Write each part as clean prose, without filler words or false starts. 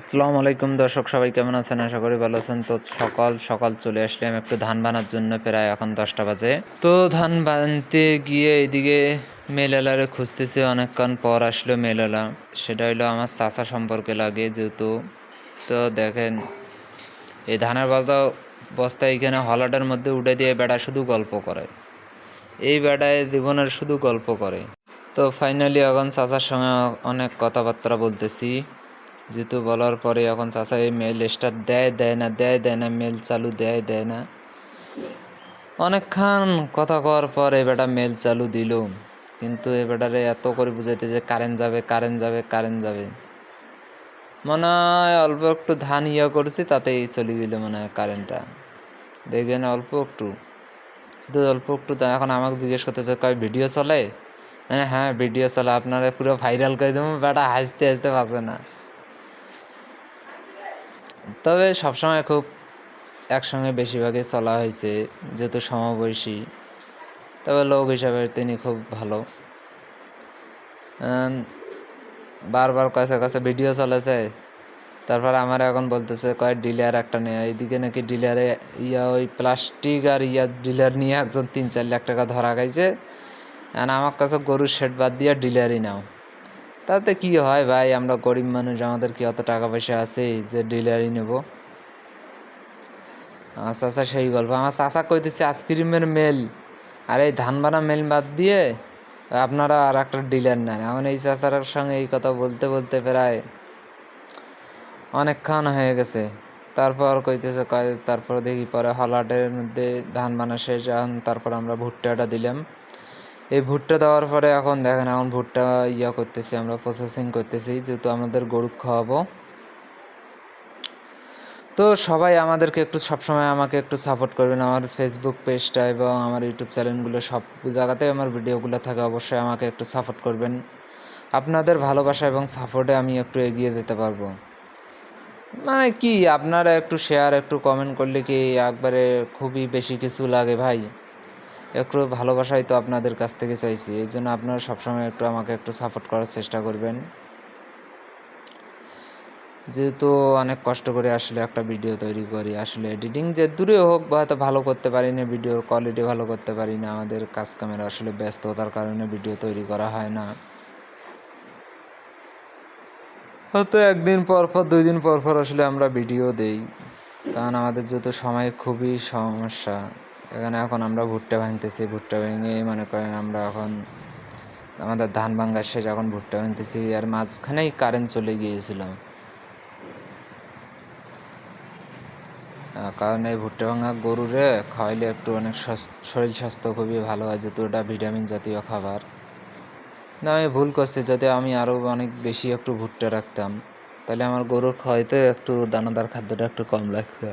আসসালামু আলাইকুম দর্শক, সবাই কেমন আছেন? আশা করি ভালো আছেন। তো সকাল সকাল চলে আসলাম একটু ধান বানার জন্য। প্রায় এখন 10টা বাজে। তো ধান বানতে গিয়ে এদিকে মেলালারে খুঁজতেছি, অনেকক্ষণ পর আসলো মেলালা। সেটা হইলো আমার চাচা সম্পর্কে লাগে যেহেতু। তো দেখেন, এই ধানের বস্তা এখানে হলাটার মধ্যে উঠে দিয়ে বেড়া শুধু গল্প করে। এই বেড়ায় জীবনের শুধু গল্প করে। তো ফাইনালি এখন চাচার সঙ্গে অনেক কথাবার্তা বলতেছি, যেহেতু বলার পরে এখন চাচা এই মেল স্টার্ট দেয় না মেল চালু দেয় না। অনেকক্ষণ কথা কওয়ার পর এই বেটা মেল চালু দিল, কিন্তু এই বেটারে এত করে বুঝাইতে যে কারেন্ট যাবে। মনে হয় অল্প একটু ধান করছি, তাতেই চলে গেল মনে হয় কারেন্টটা। দেখবেন অল্প একটু, শুধু অল্প একটু। এখন আমাকে জিজ্ঞেস করতেছে, কয় ভিডিও চলে? হ্যাঁ ভিডিও চলে, আপনারা পুরো ভাইরাল করে দেবো। বেটা হাসতে পারছে না। তবে সবসময় খুব একসঙ্গে বেশিরভাগই চলা হয়েছে, যেহেতু সমবয়সী। তবে লোক হিসাবে তিনি খুব ভালো। বারবার কাছে ভিডিও চলেছে। তারপর আমার এখন বলতেছে, কয় ডিলার একটা নেই। এইদিকে নাকি ডিলারে ওই প্লাস্টিক আর ডিলার নিয়ে একজন 3-4 লাখ টাকা ধরা খাইছে। আর আমার কাছে গরুর শেড বাদ দিয়ে ডিলারই নাও। তাতে কি হয় ভাই, আমরা গরিব মানুষ, আমাদের কি অত টাকা পয়সা আছে যে ডিলারই নেব? আমার চাচা সেই গল্প। আমার চাচা কইতেছে আইসক্রিমের মেল আর এই ধান বানা মেল বাদ দিয়ে আপনারা আর একটা ডিলার নেন। এখন এই চাচার সঙ্গে এই কথা বলতে বলতে প্রায় অনেকক্ষণ হয়ে গেছে। তারপর কইতেছে, তারপর দেখি পরে হলাটের মধ্যে ধান বানা শেষ। এখন তারপর আমরা ভুট্টাটা দিলাম। এই ভুট্টা দেওয়ার পরে এখন দেখেন, এখন ভুট্টা করতেছি, আমরা প্রসেসিং করতেছি, যেহেতু আমাদের গরু খাওয়াবো। তো সবাই আমাদেরকে একটু সবসময় আমাকে একটু সাপোর্ট করবেন। আমার ফেসবুক পেজটা এবং আমার ইউটিউব চ্যানেলগুলো সব জায়গাতেই আমার ভিডিওগুলো থাকে। অবশ্যই আমাকে একটু সাপোর্ট করবেন। আপনাদের ভালোবাসা এবং সাপোর্টে আমি একটু এগিয়ে যেতে পারবো। মানে কি, আপনারা একটু শেয়ার একটু কমেন্ট করলে কি একবারে খুবই বেশি কিছু লাগে ভাই। একটু ভালোবাসাই তো আপনাদের কাছ থেকে চাইছি। এই জন্য আপনারা সবসময় একটু আমাকে একটু সাপোর্ট করার চেষ্টা করবেন। যেহেতু অনেক কষ্ট করে আসলে একটা ভিডিও তৈরি করি, আসলে এডিটিং যে দূরে হোক বা হয়তো ভালো করতে পারি না, ভিডিওর কোয়ালিটি ভালো করতে পারি না, আমাদের কাজ কামের আসলে ব্যস্ততার কারণে ভিডিও তৈরি করা হয় না। হয়তো 1 দিন পর 2 দিন পর আসলে আমরা ভিডিও দেই, কারণ আমাদের যেহেতু সময় খুবই সমস্যা। এখানে এখন আমরা ভুট্টা ভাঙতেছি, ভুট্টা ভেঙে মনে করেন আমরা এখন আমাদের ধান ভাঙা শেষ, এখন ভুট্টা ভাঙতেছি। আর মাঝখানেই কারেন্ট চলে গিয়েছিল, কারণ এই ভুট্টা ভাঙা গরুরে খাওয়াইলে একটু অনেক শরীর স্বাস্থ্য খুবই ভালো হয়, যেহেতু ওটা ভিটামিন জাতীয় খাবার। না, আমি ভুল করছি, যাতে আমি আরও অনেক বেশি একটু ভুট্টা রাখতাম, তাহলে আমার গরুর খাওয়াইতে একটু দানাদার খাদ্যটা একটু কম লাগতো।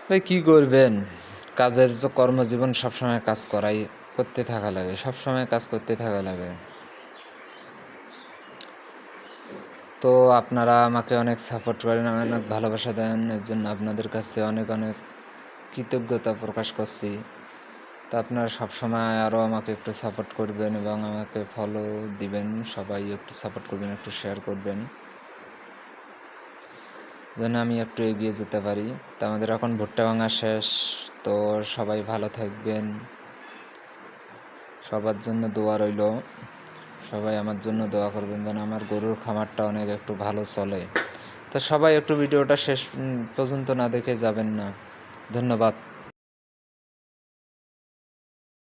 ভাই কী করবেন, কাজের যে কর্মজীবন, সবসময় কাজ করতে থাকা লাগে, সবসময় কাজ করতে থাকা লাগে। তো আপনারা আমাকে অনেক সাপোর্ট করেন, অনেক ভালোবাসা দেন, এর জন্য আপনাদের কাছে অনেক অনেক কৃতজ্ঞতা প্রকাশ করছি। তো আপনারা সবসময় আরও আমাকে একটু সাপোর্ট করবেন এবং আমাকে ফলো দিবেন। সবাই একটু সাপোর্ট করবেন, একটু শেয়ার করবেন, যেন আমি একটু এগিয়ে যেতে পারি। তো আমাদের এখন ভুট্টা ভাঙা শেষ। তো সবাই ভালো থাকবেন, সবার জন্য দোয়া রইল। সবাই আমার জন্য দোয়া করবেন যেন আমার গরুর খামারটা অনেক একটু ভালো চলে। তো সবাই একটু ভিডিওটা শেষ পর্যন্ত না দেখে যাবেন না। ধন্যবাদ।